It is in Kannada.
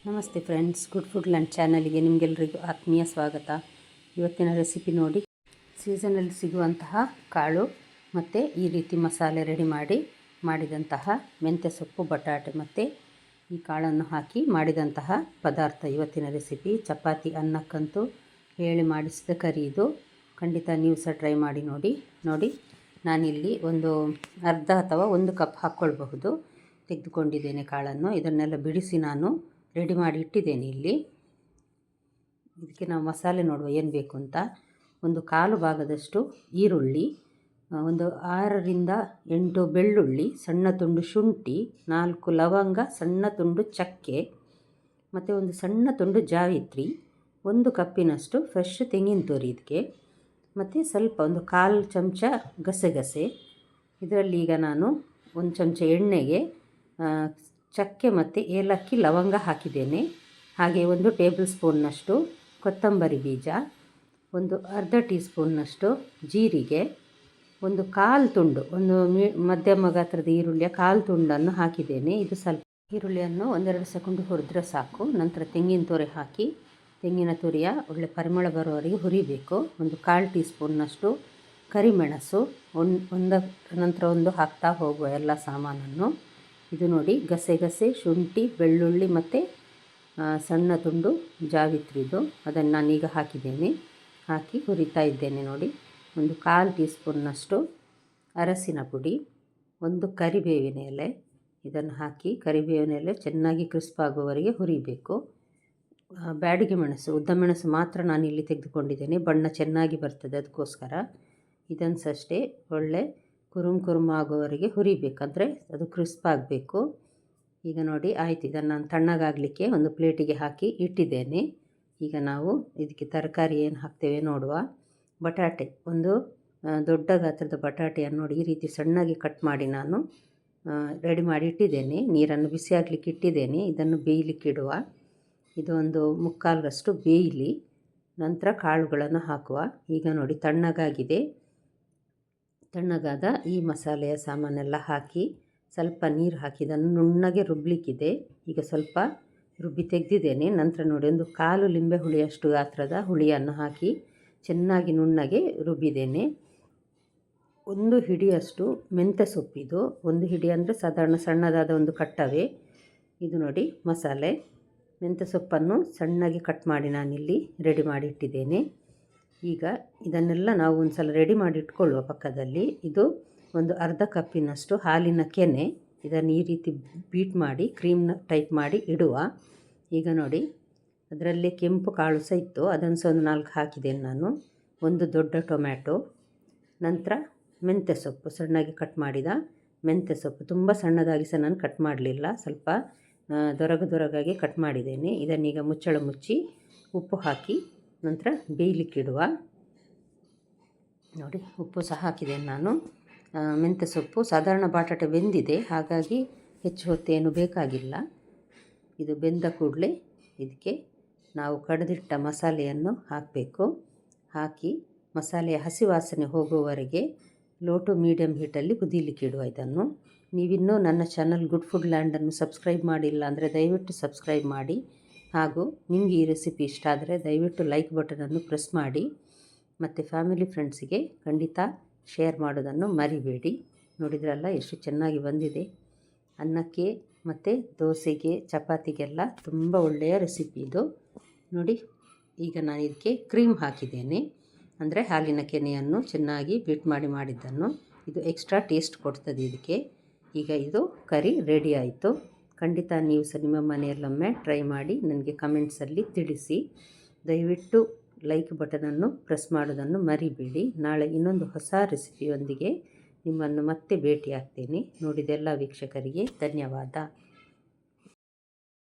ನಮಸ್ತೆ ಫ್ರೆಂಡ್ಸ್, ಗುಡ್ ಫುಡ್ ಲಂಚ್ ಚಾನಲ್ಗೆ ನಿಮಗೆಲ್ಲರಿಗೂ ಆತ್ಮೀಯ ಸ್ವಾಗತ. ಇವತ್ತಿನ ರೆಸಿಪಿ ನೋಡಿ, ಸೀಸನಲ್ಲಿ ಸಿಗುವಂತಹ ಕಾಳು ಮತ್ತು ಈ ರೀತಿ ಮಸಾಲೆ ರೆಡಿ ಮಾಡಿದಂತಹ ಮೆಂತ್ಯ ಸೊಪ್ಪು, ಬಟಾಟೆ ಮತ್ತು ಈ ಕಾಳನ್ನು ಹಾಕಿ ಮಾಡಿದಂತಹ ಪದಾರ್ಥ ಇವತ್ತಿನ ರೆಸಿಪಿ. ಚಪಾತಿ ಅನ್ನಕ್ಕಂತೂ ಹೇಳಿ ಮಾಡಿಸಿದ ಕರಿ ಇದು. ಖಂಡಿತ ನೀವು ಸಹ ಟ್ರೈ ಮಾಡಿ ನೋಡಿ. ನಾನಿಲ್ಲಿ ಒಂದು ಅರ್ಧ ಅಥವಾ 1 ಕಪ್ ಹಾಕ್ಕೊಳ್ಬಹುದು ತೆಗೆದುಕೊಂಡಿದ್ದೇನೆ ಕಾಳನ್ನು. ಇದನ್ನೆಲ್ಲ ಬಿಡಿಸಿ ನಾನು ರೆಡಿ ಮಾಡಿ ಇಟ್ಟಿದ್ದೇನೆ. ಇಲ್ಲಿ ಇದಕ್ಕೆ ನಾವು ಮಸಾಲೆ ನೋಡುವ ಏನು ಬೇಕು ಅಂತ. ಒಂದು 1/4 ಭಾಗದಷ್ಟು ಈರುಳ್ಳಿ, ಒಂದು 6ರಿಂದ 8 ಬೆಳ್ಳುಳ್ಳಿ, ಸಣ್ಣ ತುಂಡು ಶುಂಠಿ, 4 ಲವಂಗ, ಸಣ್ಣ ತುಂಡು ಚಕ್ಕೆ ಮತ್ತು ಒಂದು ಸಣ್ಣ ತುಂಡು ಜಾವಿತ್ರಿ, 1 ಕಪ್ಪಿನಷ್ಟು ಫ್ರೆಶ್ ತೆಂಗಿನ ತುರಿ ಇದಕ್ಕೆ, ಮತ್ತು ಸ್ವಲ್ಪ ಒಂದು 1/4 ಚಮಚ ಗಸಗಸೆ. ಇದರಲ್ಲಿ ಈಗ ನಾನು 1 ಚಮಚ ಎಣ್ಣೆಗೆ ಚಕ್ಕೆ ಮತ್ತು ಏಲಕ್ಕಿ, ಲವಂಗ ಹಾಕಿದ್ದೇನೆ. ಹಾಗೆ 1 ಟೇಬಲ್ ಸ್ಪೂನ್ನಷ್ಟು ಕೊತ್ತಂಬರಿ ಬೀಜ, ಒಂದು ಅರ್ಧ ಟೀ ಸ್ಪೂನ್ನಷ್ಟು ಜೀರಿಗೆ, ಒಂದು 1/4 ತುಂಡು, ಒಂದು ಮಧ್ಯಮ ಗಾತ್ರದ ಈರುಳ್ಳಿಯ 1/4 ತುಂಡನ್ನು ಹಾಕಿದ್ದೇನೆ. ಇದು ಸ್ವಲ್ಪ ಈರುಳ್ಳಿಯನ್ನು 1-2 ಸೆಕೆಂಡ್ ಹುರಿದ್ರೆ ಸಾಕು. ನಂತರ ತೆಂಗಿನ ತುರಿ ಹಾಕಿ, ತೆಂಗಿನ ತುರಿಯ ಒಳ್ಳೆ ಪರಿಮಳ ಬರುವವರೆಗೆ ಹುರಿಬೇಕು. ಒಂದು 1/4 ಟೀ ಸ್ಪೂನ್ನಷ್ಟು ಕರಿಮೆಣಸು, ಒಂದರ ನಂತರ ಒಂದು ಹಾಕ್ತಾ ಹೋಗುವ ಎಲ್ಲ ಸಾಮಾನನ್ನು. ಇದು ನೋಡಿ, ಗಸಗಸೆ, ಶುಂಠಿ, ಬೆಳ್ಳುಳ್ಳಿ ಮತ್ತು ಸಣ್ಣ ತುಂಡು ಜಾವಿತ್ರಿದು, ಅದನ್ನು ನಾನೀಗ ಹಾಕಿದ್ದೇನೆ. ಹಾಕಿ ಹುರಿತಾ ಇದ್ದೇನೆ ನೋಡಿ. ಒಂದು 1/4 ಟೀ ಸ್ಪೂನ್ನಷ್ಟು ಅರಸಿನ ಪುಡಿ, ಒಂದು ಕರಿಬೇವಿನ ಎಲೆ, ಇದನ್ನು ಹಾಕಿ ಕರಿಬೇವಿನ ಎಲೆ ಚೆನ್ನಾಗಿ ಕ್ರಿಸ್ಪ್ ಆಗುವವರೆಗೆ ಹುರಿಬೇಕು. ಬ್ಯಾಡಿಗೆ ಮೆಣಸು, ಉದ್ದ ಮೆಣಸು ಮಾತ್ರ ನಾನಿಲ್ಲಿ ತೆಗೆದುಕೊಂಡಿದ್ದೇನೆ, ಬಣ್ಣ ಚೆನ್ನಾಗಿ ಬರ್ತದೆ ಅದಕ್ಕೋಸ್ಕರ. ಇದನ್ನು ಅಷ್ಟೇ ಒಳ್ಳೆ ಕುರುಮ್ ಆಗುವವರೆಗೆ ಹುರಿಬೇಕಂದ್ರೆ ಅದು ಕ್ರಿಸ್ಪ್ ಆಗಬೇಕು. ಈಗ ನೋಡಿ ಆಯಿತು. ಇದನ್ನು ನಾನು ತಣ್ಣಗಾಗಲಿಕ್ಕೆ ಒಂದು ಪ್ಲೇಟಿಗೆ ಹಾಕಿ ಇಟ್ಟಿದ್ದೇನೆ. ಈಗ ನಾವು ಇದಕ್ಕೆ ತರಕಾರಿ ಏನು ಹಾಕ್ತೇವೆ ನೋಡುವ. ಬಟಾಟೆ, ಒಂದು ದೊಡ್ಡ ಗಾತ್ರದ ಬಟಾಟೆಯನ್ನು ನೋಡಿ ಈ ರೀತಿ ಸಣ್ಣಗೆ ಕಟ್ ಮಾಡಿ ನಾನು ರೆಡಿ ಮಾಡಿ ಇಟ್ಟಿದ್ದೇನೆ. ನೀರನ್ನು ಬಿಸಿ ಆಗಲಿಕ್ಕೆ ಇಟ್ಟಿದ್ದೇನೆ. ಇದನ್ನು ಬೇಯಲಿಕ್ಕೆ ಇಡುವ. ಇದು ಒಂದು 3/4ರಷ್ಟು ಬೇಯಲಿ, ನಂತರ ಕಾಳುಗಳನ್ನು ಹಾಕುವ. ಈಗ ನೋಡಿ ತಣ್ಣಗಾಗಿದೆ. ತಣ್ಣಗಾದ ಈ ಮಸಾಲೆಯ ಸಾಮಾನೆಲ್ಲ ಹಾಕಿ ಸ್ವಲ್ಪ ನೀರು ಹಾಕಿ ಇದನ್ನು ನುಣ್ಣಗೆ ರುಬ್ಬಲಿಕ್ಕಿದೆ. ಈಗ ಸ್ವಲ್ಪ ರುಬ್ಬಿ ತೆಗೆದಿದ್ದೇನೆ. ನಂತರ ನೋಡಿ, ಒಂದು 1/4 ಲಿಂಬೆ ಹುಳಿಯಷ್ಟು ಗಾತ್ರದ ಹುಳಿಯನ್ನು ಹಾಕಿ ಚೆನ್ನಾಗಿ ನುಣ್ಣಗೆ ರುಬ್ಬಿದ್ದೇನೆ. 1 ಹಿಡಿಯಷ್ಟು ಮೆಂತ್ಯ ಸೊಪ್ಪಿದು, 1 ಹಿಡಿ ಅಂದರೆ ಸಾಧಾರಣ ಸಣ್ಣದಾದ ಒಂದು ಕಟ್ಟವೇ. ಇದು ನೋಡಿ ಮಸಾಲೆ. ಮೆಂತ್ಯ ಸೊಪ್ಪನ್ನು ಸಣ್ಣಗೆ ಕಟ್ ಮಾಡಿ ನಾನಿಲ್ಲಿ ರೆಡಿ ಮಾಡಿ ಇಟ್ಟಿದ್ದೇನೆ. ಈಗ ಇದನ್ನೆಲ್ಲ ನಾವು ಒಂದು ಸಲ ರೆಡಿ ಮಾಡಿ ಇಟ್ಕೊಳ್ಳುವ ಪಕ್ಕದಲ್ಲಿ. ಇದು ಒಂದು ಅರ್ಧ ಕಪ್ಪಿನಷ್ಟು ಹಾಲಿನ ಕೆನೆ, ಇದನ್ನು ಈ ರೀತಿ ಬೀಟ್ ಮಾಡಿ ಕ್ರೀಮ್ನ ಟೈಪ್ ಮಾಡಿ ಇಡುವ. ಈಗ ನೋಡಿ, ಅದರಲ್ಲಿ ಕೆಂಪು ಕಾಳು ಸಹ ಇತ್ತು, ಅದನ್ನು ಸಹ ಒಂದು 4 ಹಾಕಿದ್ದೇನೆ ನಾನು. ಒಂದು ದೊಡ್ಡ ಟೊಮ್ಯಾಟೊ, ನಂತರ ಮೆಂತ್ಯ ಸೊಪ್ಪು, ಸಣ್ಣಗೆ ಕಟ್ ಮಾಡಿದ ಮೆಂತ್ಯ ಸೊಪ್ಪು. ತುಂಬ ಸಣ್ಣದಾಗಿ ಸಹ ನಾನು ಕಟ್ ಮಾಡಲಿಲ್ಲ, ಸ್ವಲ್ಪ ದೊರಗಾಗಿ ಕಟ್ ಮಾಡಿದ್ದೇನೆ. ಇದನ್ನೀಗ ಮುಚ್ಚಳ ಮುಚ್ಚಿ ಉಪ್ಪು ಹಾಕಿ ನಂತರ ಬೇಯಲಿಕ್ಕಿಡುವ. ನೋಡಿ, ಉಪ್ಪು ಸಹ ಹಾಕಿದ್ದೇನೆ ನಾನು. ಮೆಂತ್ಯ ಸೊಪ್ಪು, ಸಾಧಾರಣ ಬಟಾಟೆ ಬೆಂದಿದೆ, ಹಾಗಾಗಿ ಹೆಚ್ಚು ಹೊತ್ತೇನು ಬೇಕಾಗಿಲ್ಲ. ಇದು ಬೆಂದ ಕೂಡಲೇ ಇದಕ್ಕೆ ನಾವು ಕಡಿದಿಟ್ಟ ಮಸಾಲೆಯನ್ನು ಹಾಕಬೇಕು. ಹಾಕಿ ಮಸಾಲೆಯ ಹಸಿ ವಾಸನೆ ಹೋಗುವವರೆಗೆ ಲೋ ಟು ಮೀಡಿಯಮ್ ಹೀಟಲ್ಲಿ ಕುದೀಲಿಕ್ಕಿಡುವ. ಇದನ್ನು ನೀವಿನ್ನೂ ನನ್ನ ಚಾನಲ್ ಗುಡ್ ಫುಡ್ ಲ್ಯಾಂಡನ್ನು ಸಬ್ಸ್ಕ್ರೈಬ್ ಮಾಡಿಲ್ಲ ಅಂದರೆ ದಯವಿಟ್ಟು ಸಬ್ಸ್ಕ್ರೈಬ್ ಮಾಡಿ. ಹಾಗೂ ನಿಮಗೆ ಈ ರೆಸಿಪಿ ಇಷ್ಟ ಆದರೆ ದಯವಿಟ್ಟು ಲೈಕ್ ಬಟನನ್ನು ಪ್ರೆಸ್ ಮಾಡಿ, ಮತ್ತು ಫ್ಯಾಮಿಲಿ ಫ್ರೆಂಡ್ಸಿಗೆ ಖಂಡಿತ ಶೇರ್ ಮಾಡೋದನ್ನು ಮರಿಬೇಡಿ. ನೋಡಿದ್ರಲ್ಲ ಎಷ್ಟು ಚೆನ್ನಾಗಿ ಬಂದಿದೆ. ಅನ್ನಕ್ಕೆ ಮತ್ತು ದೋಸೆಗೆ, ಚಪಾತಿಗೆಲ್ಲ ತುಂಬ ಒಳ್ಳೆಯ ರೆಸಿಪಿ ಇದು ನೋಡಿ. ಈಗ ನಾನು ಇದಕ್ಕೆ ಕ್ರೀಮ್ ಹಾಕಿದ್ದೇನೆ, ಅಂದರೆ ಹಾಲಿನ ಕೆನೆಯನ್ನು ಚೆನ್ನಾಗಿ ಬೀಟ್ ಮಾಡಿದ್ದನ್ನು. ಇದು ಎಕ್ಸ್ಟ್ರಾ ಟೇಸ್ಟ್ ಕೊಡ್ತದೆ ಇದಕ್ಕೆ. ಈಗ ಇದು ಕರಿ ರೆಡಿ ಆಯಿತು. ಖಂಡಿತ ನೀವು ಸಹ ನಿಮ್ಮ ಮನೆಯಲ್ಲೊಮ್ಮೆ ಟ್ರೈ ಮಾಡಿ ನನಗೆ ಕಮೆಂಟ್ಸಲ್ಲಿ ತಿಳಿಸಿ. ದಯವಿಟ್ಟು ಲೈಕ್ ಬಟನನ್ನು ಪ್ರೆಸ್ ಮಾಡೋದನ್ನು ಮರಿಬೇಡಿ. ನಾಳೆ ಇನ್ನೊಂದು ಹೊಸ ರೆಸಿಪಿಯೊಂದಿಗೆ ನಿಮ್ಮನ್ನು ಮತ್ತೆ ಭೇಟಿ ಆಗ್ತೇನೆ. ನೋಡಿದ ಎಲ್ಲ ವೀಕ್ಷಕರಿಗೆ ಧನ್ಯವಾದ.